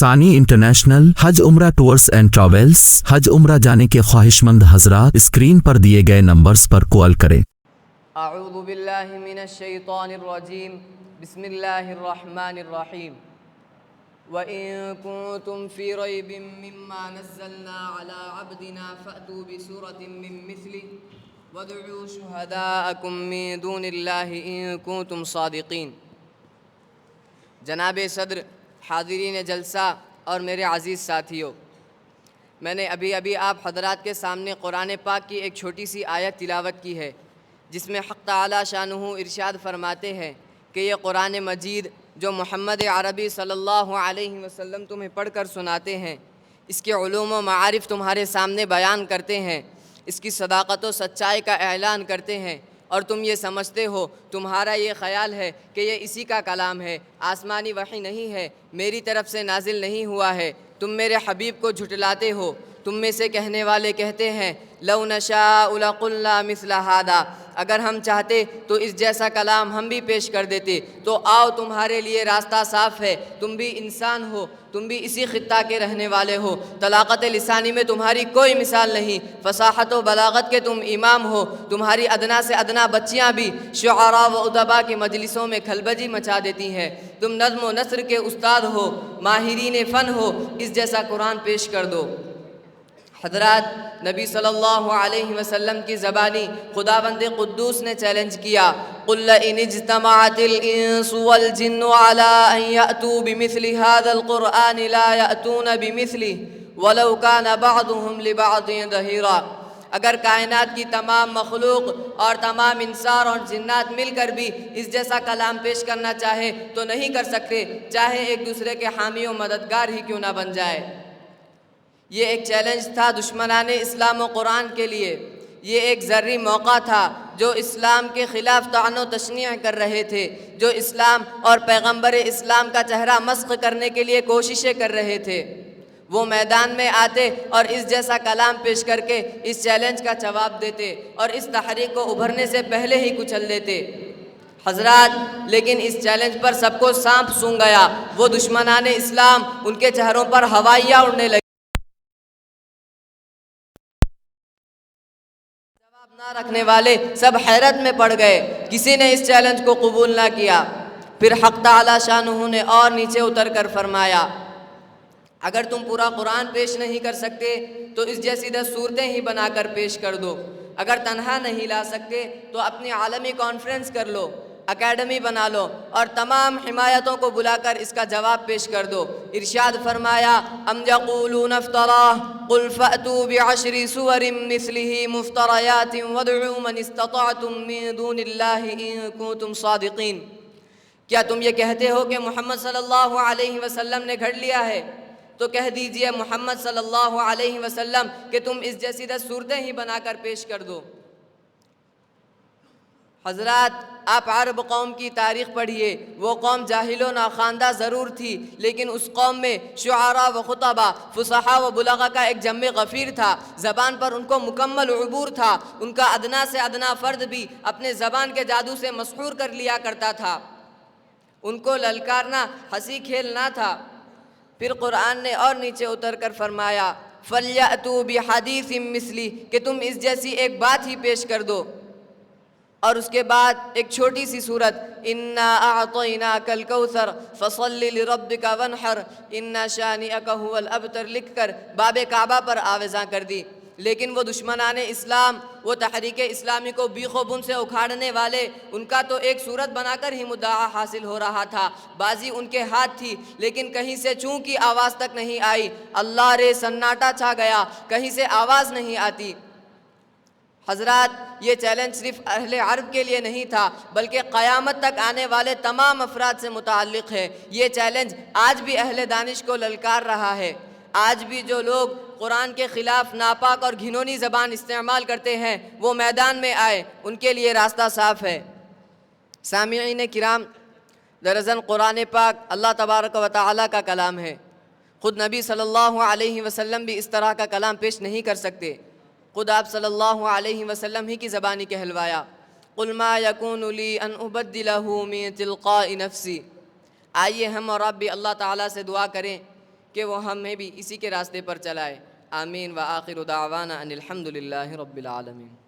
ثانی انٹرنیشنل حج عمرہ tours and travels حج عمرہ جانے کے خواہش مند حضرات اسکرین پر دیے گئے نمبرز پر کال کریں۔ اعوذ باللہ من الشیطان الرجیم بسم اللہ الرحمن الرحیم وَإِن كُنتُمْ فِي رَيْبٍ مِّمَّا نَزَّلْنَا عَلَىٰ عَبْدِنَا فَأْتُوا بِسُورَةٍ مِّن مِّثْلِهِ وَادْعُوا شُهَدَاءَكُم مِّن دُونِ اللَّهِ إِن كُنتُمْ صَادِقِينَ۔ جناب صدر، حاضرین جلسہ اور میرے عزیز ساتھیوں، میں نے ابھی آپ حضرات کے سامنے قرآن پاک کی ایک چھوٹی سی آیت تلاوت کی ہے، جس میں حق تعالی شانہ ارشاد فرماتے ہیں کہ یہ قرآن مجید جو محمد عربی صلی اللہ علیہ وسلم تمہیں پڑھ کر سناتے ہیں، اس کے علوم و معارف تمہارے سامنے بیان کرتے ہیں، اس کی صداقت و سچائی کا اعلان کرتے ہیں، اور تم یہ سمجھتے ہو، تمہارا یہ خیال ہے کہ یہ اسی کا کلام ہے، آسمانی وحی نہیں ہے، میری طرف سے نازل نہیں ہوا ہے، تم میرے حبیب کو جھٹلاتے ہو۔ تم میں سے کہنے والے کہتے ہیں لَوْ نَشَاءُ لَقُلْنَا مِثْلَ هَذَا، اگر ہم چاہتے تو اس جیسا کلام ہم بھی پیش کر دیتے۔ تو آؤ، تمہارے لیے راستہ صاف ہے، تم بھی انسان ہو، تم بھی اسی خطہ کے رہنے والے ہو، طلاقت لسانی میں تمہاری کوئی مثال نہیں، فصاحت و بلاغت کے تم امام ہو، تمہاری ادنا سے ادنا بچیاں بھی شعراء و ادباء کی مجلسوں میں کھلبجی مچا دیتی ہیں، تم نظم و نثر کے استاد ہو، ماہرین فن ہو، اس جیسا قرآن پیش کر دو۔ حضرات، نبی صلی اللہ علیہ وسلم کی زبانی خداوند قدوس نے چیلنج کیا، قُلْ لَئِنِ اجْتَمَعَتِ الْإِنسُ وَالْجِنُّ عَلَىٰ أَن يَأْتُوا بِمِثْلِ هَذَا الْقُرْآنِ لَا يَأْتُونَ بِمِثْلِهِ وَلَوْ كَانَ بَعْضُهُمْ لِبَعْضٍ ظَهِيرًا۔ اگر کائنات کی تمام مخلوق اور تمام انسان اور جنات مل کر بھی اس جیسا کلام پیش کرنا چاہے تو نہیں کر سکتے، چاہے ایک دوسرے کے حامی و مددگار ہی کیوں نہ بن جائے۔ یہ ایک چیلنج تھا دشمنان اسلام و قرآن کے لیے، یہ ایک ذری موقع تھا جو اسلام کے خلاف طعن و تشنیع کر رہے تھے، جو اسلام اور پیغمبر اسلام کا چہرہ مسخ کرنے کے لیے کوششیں کر رہے تھے، وہ میدان میں آتے اور اس جیسا کلام پیش کر کے اس چیلنج کا جواب دیتے اور اس تحریک کو ابھرنے سے پہلے ہی کچل دیتے۔ حضرات، لیکن اس چیلنج پر سب کو سانپ سونگھ گیا، وہ دشمنان اسلام، ان کے چہروں پر ہوائیاں اڑنے لگی، نہ رکھنے والے سب حیرت میں پڑ گئے، کسی نے اس چیلنج کو قبول نہ کیا۔ پھر حق تعالی شانہ نے اور نیچے اتر کر فرمایا، اگر تم پورا قرآن پیش نہیں کر سکتے تو اس جیسی 10 صورتیں ہی بنا کر پیش کر دو، اگر تنہا نہیں لا سکتے تو اپنی عالمی کانفرنس کر لو، اکیڈمی بنا لو اور تمام حمایتوں کو بلا کر اس کا جواب پیش کر دو۔ ارشاد فرمایا، ام یقولون افتراہ قل فأتوا بعشر سور مثلہ مفتریات وادعوا من استطعتم من دون اللہ ان کنتم صادقین۔ کیا تم یہ کہتے ہو کہ محمد صلی اللہ علیہ وسلم نے گھڑ لیا ہے؟ تو کہہ دیجئے محمد صلی اللہ علیہ وسلم کہ تم اس جیسی 10 صورتیں ہی بنا کر پیش کر دو۔ حضرات، آپ عرب قوم کی تاریخ پڑھیے، وہ قوم جاہل و ناخواندہ ضرور تھی، لیکن اس قوم میں شعراء و خطباء، فصحاء و بلغاء کا ایک جم غفیر تھا، زبان پر ان کو مکمل عبور تھا، ان کا ادنا سے ادنا فرد بھی اپنے زبان کے جادو سے مسحور کر لیا کرتا تھا، ان کو للکارنا ہنسی کھیل نہ تھا۔ پھر قرآن نے اور نیچے اتر کر فرمایا، فَلْيَأْتُوا بِحَدِيثٍ مِّثْلِهِ، کہ تم اس جیسی ایک بات ہی پیش کر دو۔ اور اس کے بعد ایک چھوٹی سی سورت، اِنَّا أَعْطَيْنَاكَ الْكَوْثَرَ فَصَلِّ لِرَبِّكَ وَانْحَرْ إِنَّ شَانِئَكَ هُوَ الْأَبْتَرُ لکھ کر باب کعبہ پر آویزاں کر دی۔ لیکن وہ دشمنان اسلام، وہ تحریک اسلامی کو بیخ و بن سے اکھاڑنے والے، ان کا تو ایک صورت بنا کر ہی مدعا حاصل ہو رہا تھا، بازی ان کے ہاتھ تھی، لیکن کہیں سے چوں کی آواز تک نہیں آئی، اللہ رے سناٹا چھا گیا، کہیں سے آواز نہیں آتی۔ حضرات، یہ چیلنج صرف اہل عرب کے لیے نہیں تھا، بلکہ قیامت تک آنے والے تمام افراد سے متعلق ہے۔ یہ چیلنج آج بھی اہل دانش کو للکار رہا ہے۔ آج بھی جو لوگ قرآن کے خلاف ناپاک اور گھنونی زبان استعمال کرتے ہیں، وہ میدان میں آئے، ان کے لیے راستہ صاف ہے۔ سامعین کرام، دراصل قرآن پاک اللہ تبارک و تعالیٰ کا کلام ہے، خود نبی صلی اللہ علیہ وسلم بھی اس طرح کا کلام پیش نہیں کر سکتے، خود آپ صلی اللہ علیہ وسلم ہی کی زبانی کہلوایا، قُلْ مَا يَكُونُ لِي أَنْ أُبَدِّلَهُ مِن تِلْقَاءِ نَفْسِي۔ آئیے ہم اور آپ بھی اللہ تعالیٰ سے دعا کریں کہ وہ ہمیں بھی اسی کے راستے پر چلائے۔ آمین و آخر دعوانا ان الحمد للہ رب العالمین۔